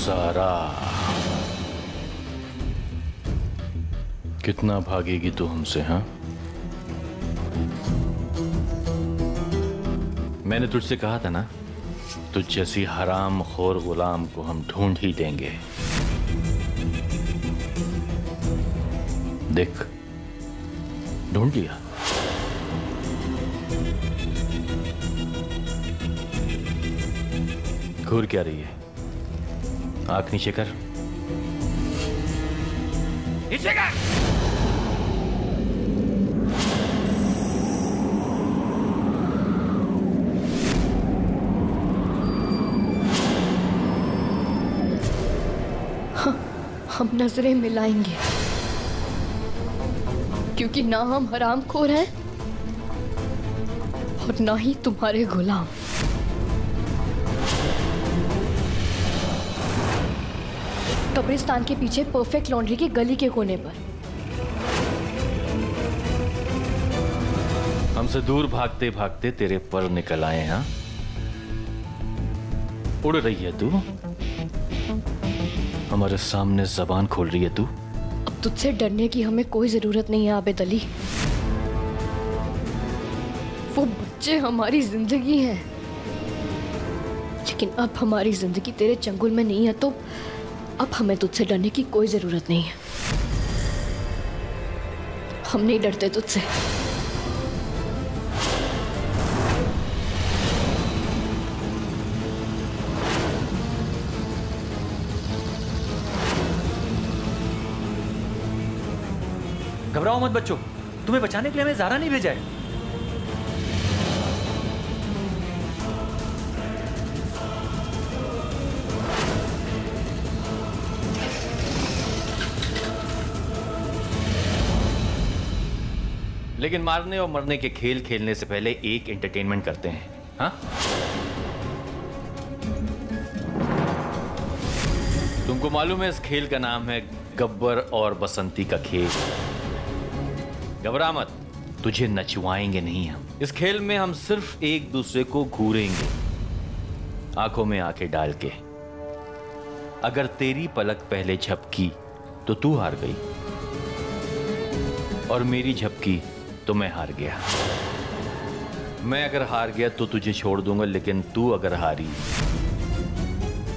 ज़ारा, कितना भागेगी तू हमसे? हाँ, मैंने तुझसे कहा था ना, तुझ जैसी हराम खोर गुलाम को हम ढूंढ ही देंगे। देख, ढूंढ लिया। घूर क्या रही है? आंख नीचे कर, नीचे कर। हम नजरें मिलाएंगे, क्योंकि ना हम हरामखोर हैं और ना ही तुम्हारे गुलाम। कब्रिस्तान के पीछे परफेक्ट लॉन्ड्री की गली के कोने पर। हमसे दूर भागते भागते तेरे पर निकल आए। हाँ, उड़ रही है तू, हमारे सामने जबान खोल रही है तू। अब तुझसे डरने की हमें कोई जरूरत नहीं है आबिद अली। वो बच्चे हमारी जिंदगी हैं, लेकिन अब हमारी जिंदगी तेरे चंगुल में नहीं है, तो अब हमें तुझसे डरने की कोई जरूरत नहीं है। हम नहीं डरते तुझसे। घबराओ मत बच्चों, तुम्हें बचाने के लिए हमें ज़ारा नहीं भेजा है। लेकिन मारने और मरने के खेल खेलने से पहले एक एंटरटेनमेंट करते हैं। हाँ, तुमको मालूम है इस खेल का नाम है गब्बर और बसंती का खेल। घबरा मत, तुझे नचवाएंगे नहीं हम। इस खेल में हम सिर्फ एक दूसरे को घूरेंगे, आंखों में आंखें डाल के। अगर तेरी पलक पहले झपकी तो तू हार गई, और मेरी झपकी तो मैं हार गया। मैं अगर हार गया तो तुझे छोड़ दूंगा, लेकिन तू अगर हारी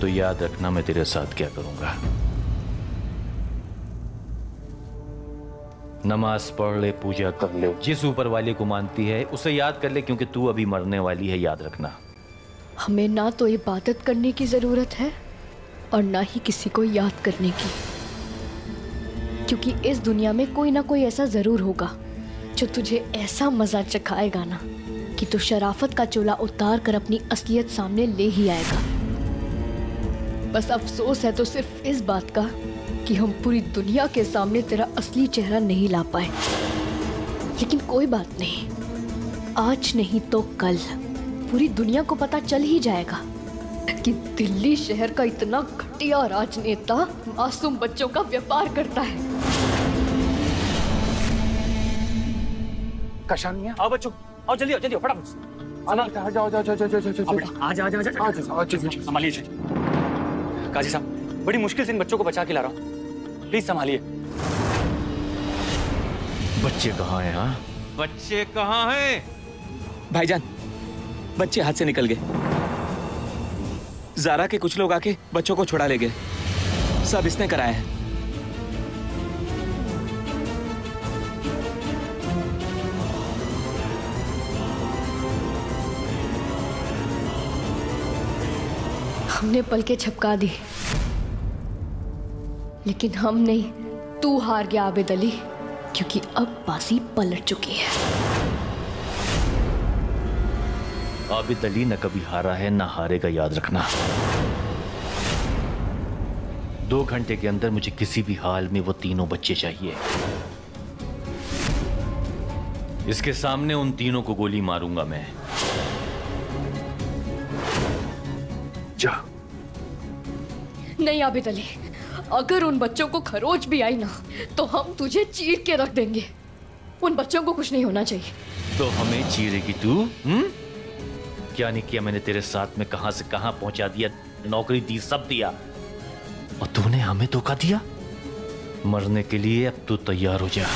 तो याद रखना मैं तेरे साथ क्या करूंगा। नमाज पढ़ ले, पूजा कर ले, जिस ऊपर वाले को मानती है उसे याद कर ले, क्योंकि तू अभी मरने वाली है, याद रखना। हमें ना तो इबादत करने की जरूरत है और ना ही किसी को याद करने की, क्योंकि इस दुनिया में कोई ना कोई ऐसा जरूर होगा जो तुझे ऐसा मजा चखाएगा ना कि तू शराफत का चोला उतार कर अपनी असलियत सामने ले ही आएगा। बस अफसोस है तो सिर्फ इस बात का कि हम पूरी दुनिया के सामने तेरा असली चेहरा नहीं ला पाए। लेकिन कोई बात नहीं, आज नहीं तो कल पूरी दुनिया को पता चल ही जाएगा कि दिल्ली शहर का इतना घटिया राजनेता मासूम बच्चों का व्यापार करता है। कशान नहीं है? आओ बच्चों, आओ जल्दी, जल्दी फटाफट। आना, जाओ जाओ जाओ जाओ जाओ जाओ। आ जाओ, संभालिए। काजी साहब, बड़ी मुश्किल से इन बच्चों को बचा के ला रहा हूँ, प्लीज संभालिए। बच्चे कहाँ हैं? हाँ, बच्चे कहाँ हैं? भाईजान, बच्चे हाथ से निकल गए। ज़ारा के कुछ लोग आके बच्चों को छुड़ा ले गए। सब इसने कराया है। हमने पलकें झपका दी, लेकिन हम नहीं, तू हार गया आबिद अली, क्योंकि अब बाजी पलट चुकी है। आबिद अली न कभी हारा है ना हारेगा, याद रखना। 2 घंटे के अंदर मुझे किसी भी हाल में वो तीनों बच्चे चाहिए। इसके सामने उन तीनों को गोली मारूंगा मैं। जा। नहीं आबिद अली, अगर उन बच्चों को खरोच भी आई ना तो हम तुझे चीर के रख देंगे। उन बच्चों को कुछ नहीं होना चाहिए। तो हमें चीरेगी तू? क्या नहीं किया मैंने तेरे साथ में, कहां से कहां पहुंचा दिया, नौकरी दी, सब दिया, और तूने हमें धोखा दिया। मरने के लिए अब तू तैयार हो जा।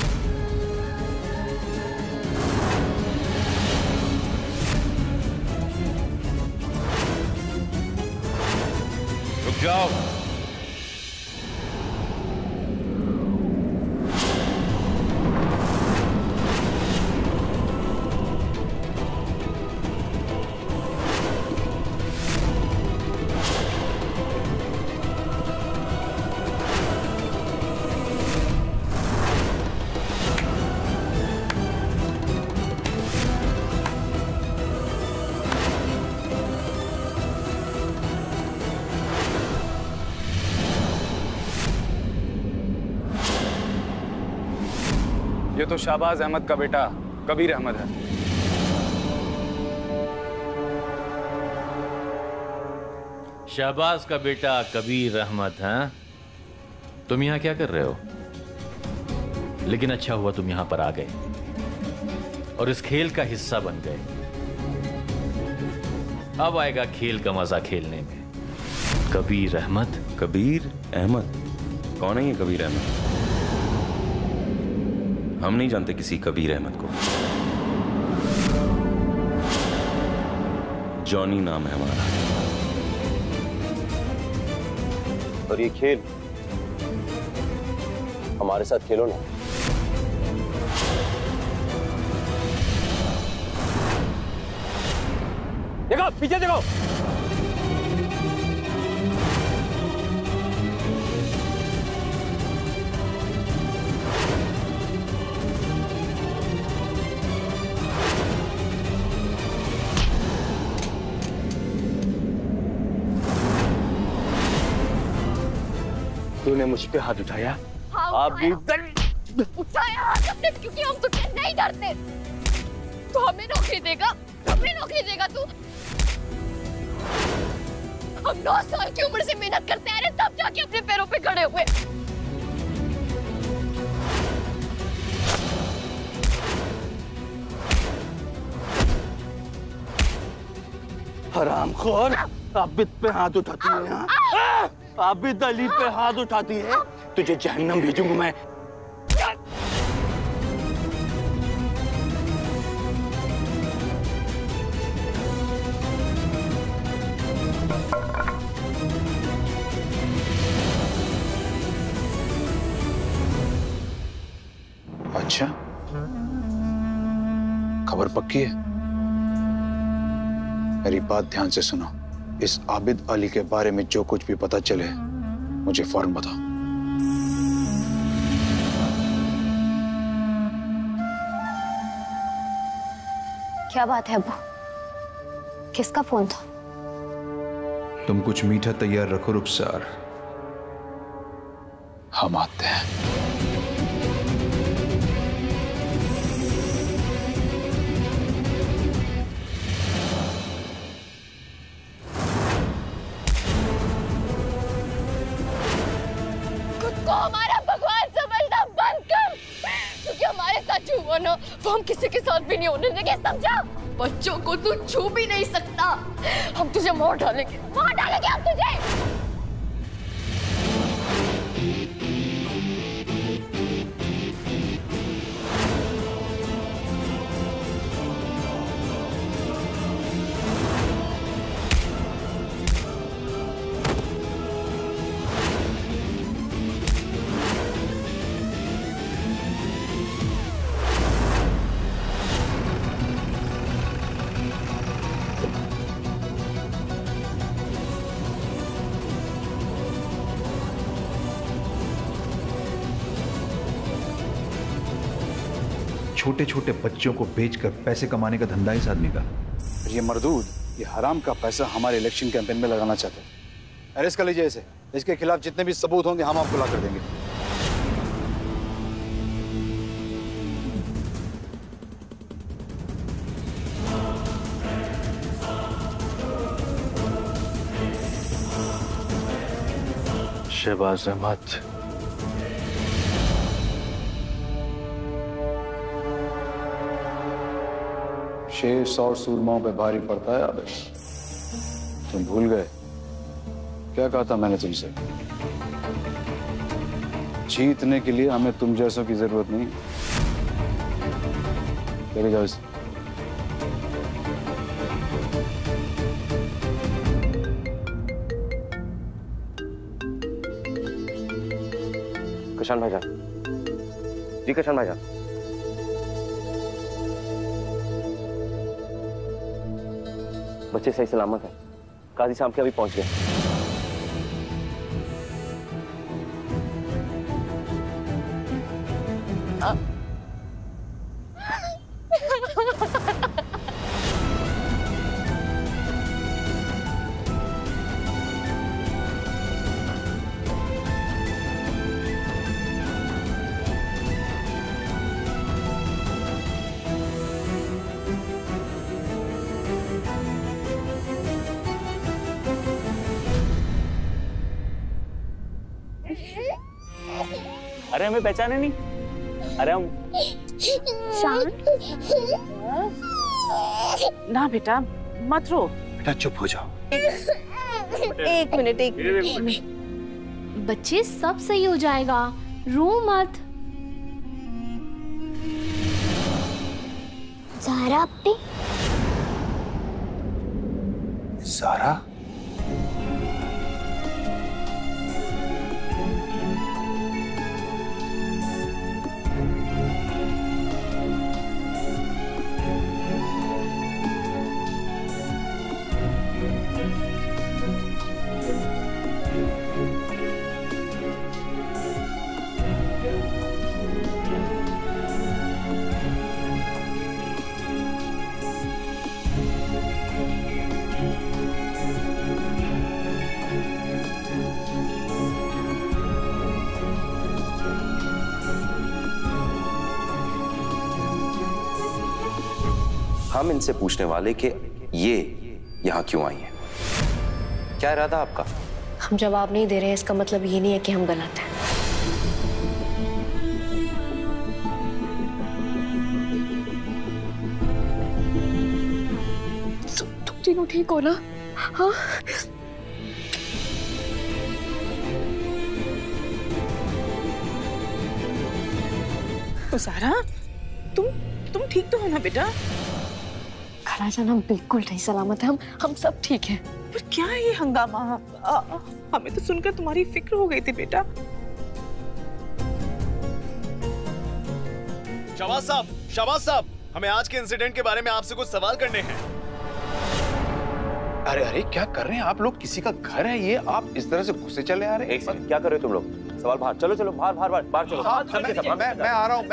रुक जाओ। ये तो शाहबाज अहमद का बेटा कबीर अहमद है। शहबाज का बेटा कबीर अहमद है। तुम यहां क्या कर रहे हो? लेकिन अच्छा हुआ तुम यहां पर आ गए और इस खेल का हिस्सा बन गए। अब आएगा खेल का मजा खेलने में। कबीर अहमद। कबीर अहमद? कौन है ये कबीर अहमद? हम नहीं जानते किसी कबीर अहमद को। जॉनी नाम है हमारा। और ये खेल हमारे साथ खेलो ना। देखो पीछे देखो। तूने मुझ पे हाथ उठाया। हाँ, आप भी उठाया हाथ अपने, क्योंकि हम तुझसे नहीं डरते। तो हमें नौकरी देगा, हमें नौकरी देगा तू। हम 9 साल की उम्र से मेहनत करते आ रहे, तब जाके अपने पैरों पे खड़े हुए। हरामखोर, आबिद पे हाथ उठाती है। हाँ? आबिद अली पे हाथ उठाती है। तुझे जहन्नम भेजूंगा मैं। अच्छा, खबर पक्की है? मेरी बात ध्यान से सुनो। इस आबिद अली के बारे में जो कुछ भी पता चले मुझे फौरन बताओ। क्या बात है अब्बू? किसका फोन था? तुम कुछ मीठा तैयार रखो रुखसार, हम आते हैं। को हमारा भगवान समझना बंद कर, क्योंकि हमारे साथ जो हुआ ना वो हम किसी के साथ भी नहीं होने देंगे, समझा? बच्चों को तू छू भी नहीं सकता। हम तुझे मार डालेंगे हम तुझे। छोटे छोटे बच्चों को बेचकर पैसे कमाने का धंधा इस आदमी का। ये मरदूद, ये हराम का पैसा हमारे इलेक्शन कैंपेन में लगाना चाहते हैं। अरेस्ट कर लीजिए इसे। इसके खिलाफ जितने भी सबूत होंगे हम आपको ला कर देंगे। शहबाज अहमद, शेर 100 सूरमाओं पे भारी पड़ता है। अब तुम भूल गए क्या कहा था मैंने तुमसे? जीतने के लिए हमें तुम जैसों की जरूरत नहीं। चले जाओ इसे। किशन भाईजान, जी किशन भाईजान। बच्चे सही सलामत है, काजी साहब के अभी पहुंच गए। अरे हमें पहचाने नहीं? अरे हम शांत ना बेटा, मत रो। बेटा चुप हो जाओ। एक मिनट। बच्चे सब सही हो जाएगा, रो मत। ज़हरा अपनी सारा हम इनसे पूछने वाले कि ये यहाँ क्यों आई है, क्या इरादा आपका? हम जवाब नहीं दे रहे हैं, इसका मतलब ये नहीं है कि हम गलत हैं। तुम तीनों ठीक हो ना? हाँ? ज़हरा, तुम ठीक तो हो ना बेटा? खालाजान हम बिल्कुल नहीं सलामत है, हम सब ठीक हैं। पर क्या है ये हंगामा? हमें तो सुनकर तुम्हारी फिक्र हो गई थी बेटा। शाबाश साहब, हमें आज के इंसिडेंट के बारे में आपसे कुछ सवाल करने हैं। अरे अरे क्या कर रहे हैं आप लोग? किसी का घर है ये, आप इस तरह से घुसे चले आ रहे हैं? एक सेकंड, क्या कर रहे हो तुम लोग? सवाल बाहर, चलो चलो बाहर बाहर बाहर चलो। मैं आ रहा हूँ,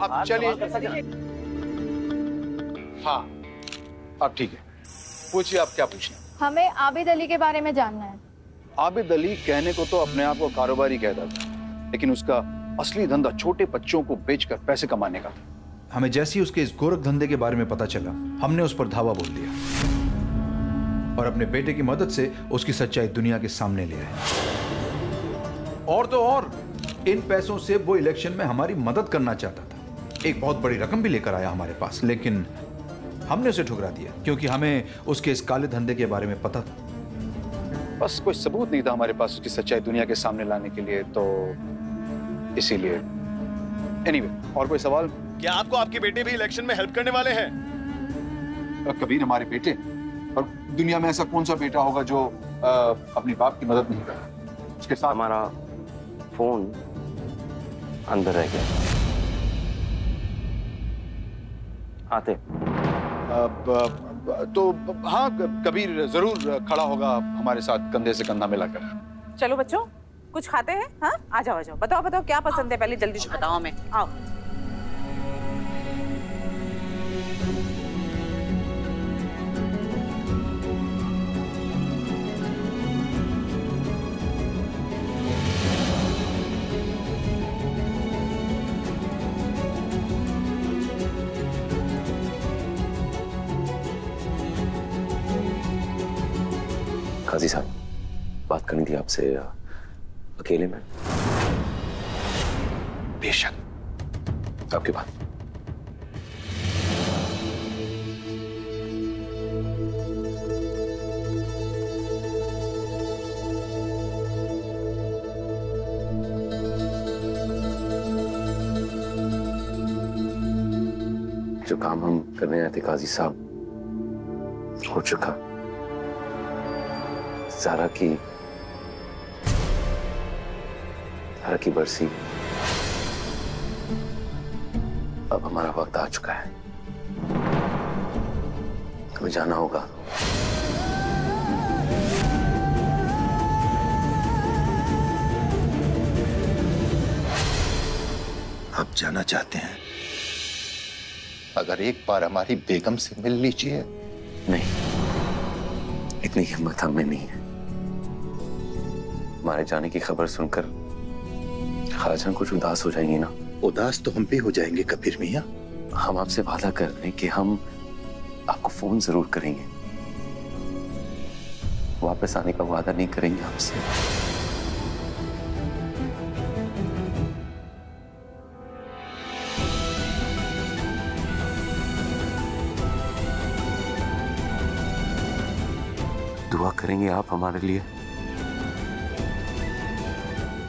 आप चलिए। हाँ अब ठीक है, पूछिए आप क्या पूछना। हमें आबिद अली के बारे में जानना है। आबिद अली कहने को तो अपने आप को कारोबारी कहता था, लेकिन उसका असली धंधा छोटे बच्चों को बेचकर पैसे कमाने का था। हमें जैसे ही उसके इस गोरख धंधे के बारे में पता चला, हमने उस पर धावा बोल दिया और अपने बेटे की मदद से उसकी सच्चाई दुनिया के सामने ले आए। और तो और इन पैसों से वो इलेक्शन में हमारी मदद करना चाहता था। एक बहुत बड़ी रकम भी लेकर आया हमारे पास, लेकिन हमने उसे ठुकरा दिया क्योंकि हमें उसके इस काले धंधे के बारे में पता था। बस कोई सबूत नहीं था हमारे पास उसकी सच्चाई दुनिया के सामने लाने के लिए, तो इसीलिए। एनीवे, और कोई सवाल? क्या आपको आपके बेटे भी इलेक्शन में हेल्प करने वाले हैं? कबीर हमारे बेटे, और दुनिया में ऐसा कौन सा बेटा होगा जो अपने बाप की मदद नहीं करे? उसके साथ हमारा फोन अंदर रह गया। आते तो हाँ, कबीर जरूर खड़ा होगा हमारे साथ कंधे से कंधा मिलाकर। चलो बच्चों, कुछ खाते हैं? हाँ, आ जाओ आ जाओ। बताओ क्या पसंद है, पहले जल्दी से बताओ हमें। आओ। काजी साहब, बात करनी थी आपसे अकेले में। बेशक, आपकी बात। जो काम हम करने आए थे काजी साहब हो चुका। ज़ारा की बरसी, अब हमारा वक्त आ चुका है, हमें जाना होगा। आप जाना चाहते हैं? अगर एक बार हमारी बेगम से मिल लीजिए। नहीं, इतनी हिम्मत हमें नहीं है। हमारे जाने की खबर सुनकर खाजान कुछ उदास हो जाएंगी ना। उदास तो हम भी हो जाएंगे कबीर मियाँ। हम आपसे वादा कर रहे हैं कि हम आपको फोन जरूर करेंगे, वापस आने का वादा नहीं करेंगे आपसे। दुआ करेंगे आप हमारे लिए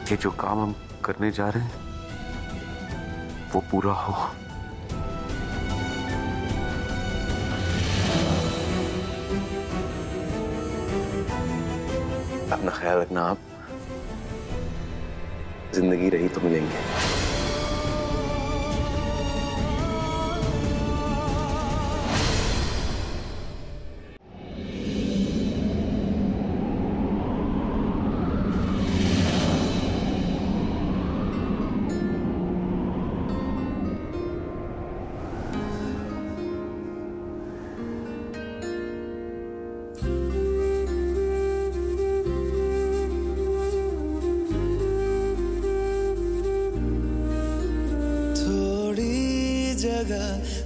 कि जो काम हम करने जा रहे हैं वो पूरा हो। अपना ख्याल रखना आप। जिंदगी रही तो मिलेंगे।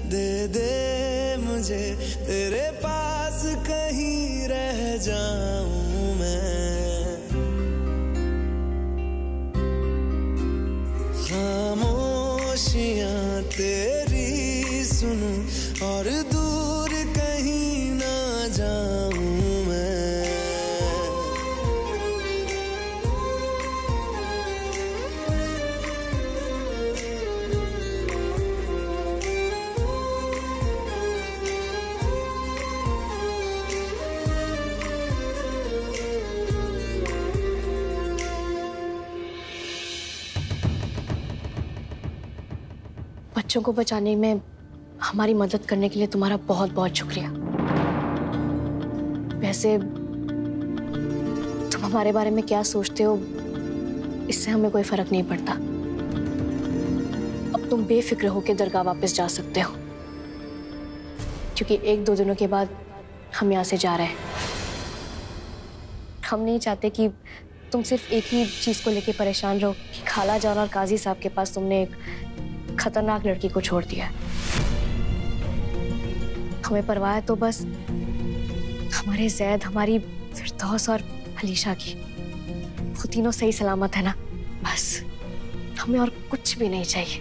दे दे मुझे तेरे पास कहीं रह जाऊं मैं, खामोशियां तेरी सुनूं और दूर कहीं ना जाऊं मैं। बच्चों को बचाने में हमारी मदद करने के लिए तुम्हारा बहुत बहुत शुक्रिया। वैसे तुम हमारे बारे में क्या सोचते हो इससे हमें कोई फर्क नहीं पड़ता। अब तुम बेफिक्र होकर दरगाह वापस जा सकते हो, क्योंकि 1-2 दिनों के बाद हम यहाँ से जा रहे हैं। हम नहीं चाहते कि तुम सिर्फ एक ही चीज को लेके परेशान रहो कि खाला जान और काजी साहब के पास तुमने एक खतरनाक लड़की को छोड़ दिया। हमें परवाह है तो बस हमारे जैद, हमारी फिरदौस और अलीशा की। वो तीनों सही सलामत है ना, बस हमें और कुछ भी नहीं चाहिए।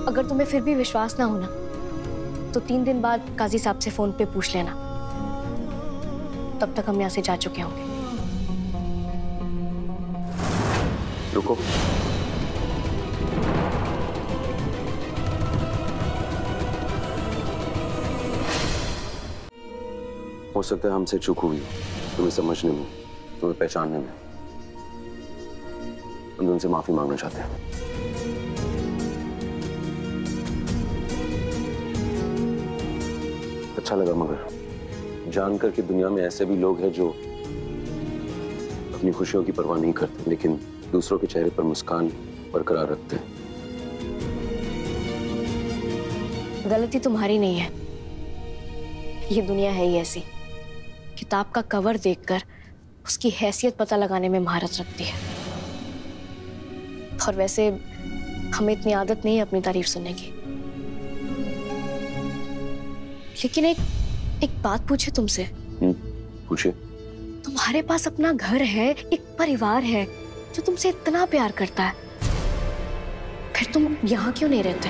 अगर तुम्हें फिर भी विश्वास ना होना तो 3 दिन बाद काजी साहब से फोन पे पूछ लेना, तब तक हम यहाँ से जा चुके होंगे। रुको, हो सकता है हमसे चूक हुई तुम्हें समझने में, तुम्हें पहचानने में। हम तुमसे माफी मांगना चाहते हैं। अच्छा लगा मगर जानकर कि दुनिया में ऐसे भी लोग हैं जो अपनी खुशियों की परवाह नहीं करते, लेकिन दूसरों के चेहरे पर मुस्कान बरकरार रखते हैं। गलती तुम्हारी नहीं है, ये दुनिया है ही ऐसी। किताब का कवर देखकर उसकी हैसियत पता लगाने में महारत रखती है। और वैसे हमें इतनी आदत नहीं है अपनी तारीफ सुनने की। लेकिन एक बात पूछे तुमसे। पूछे। तुम्हारे पास अपना घर है, एक परिवार है जो तुमसे इतना प्यार करता है, फिर तुम यहाँ क्यों नहीं रहते?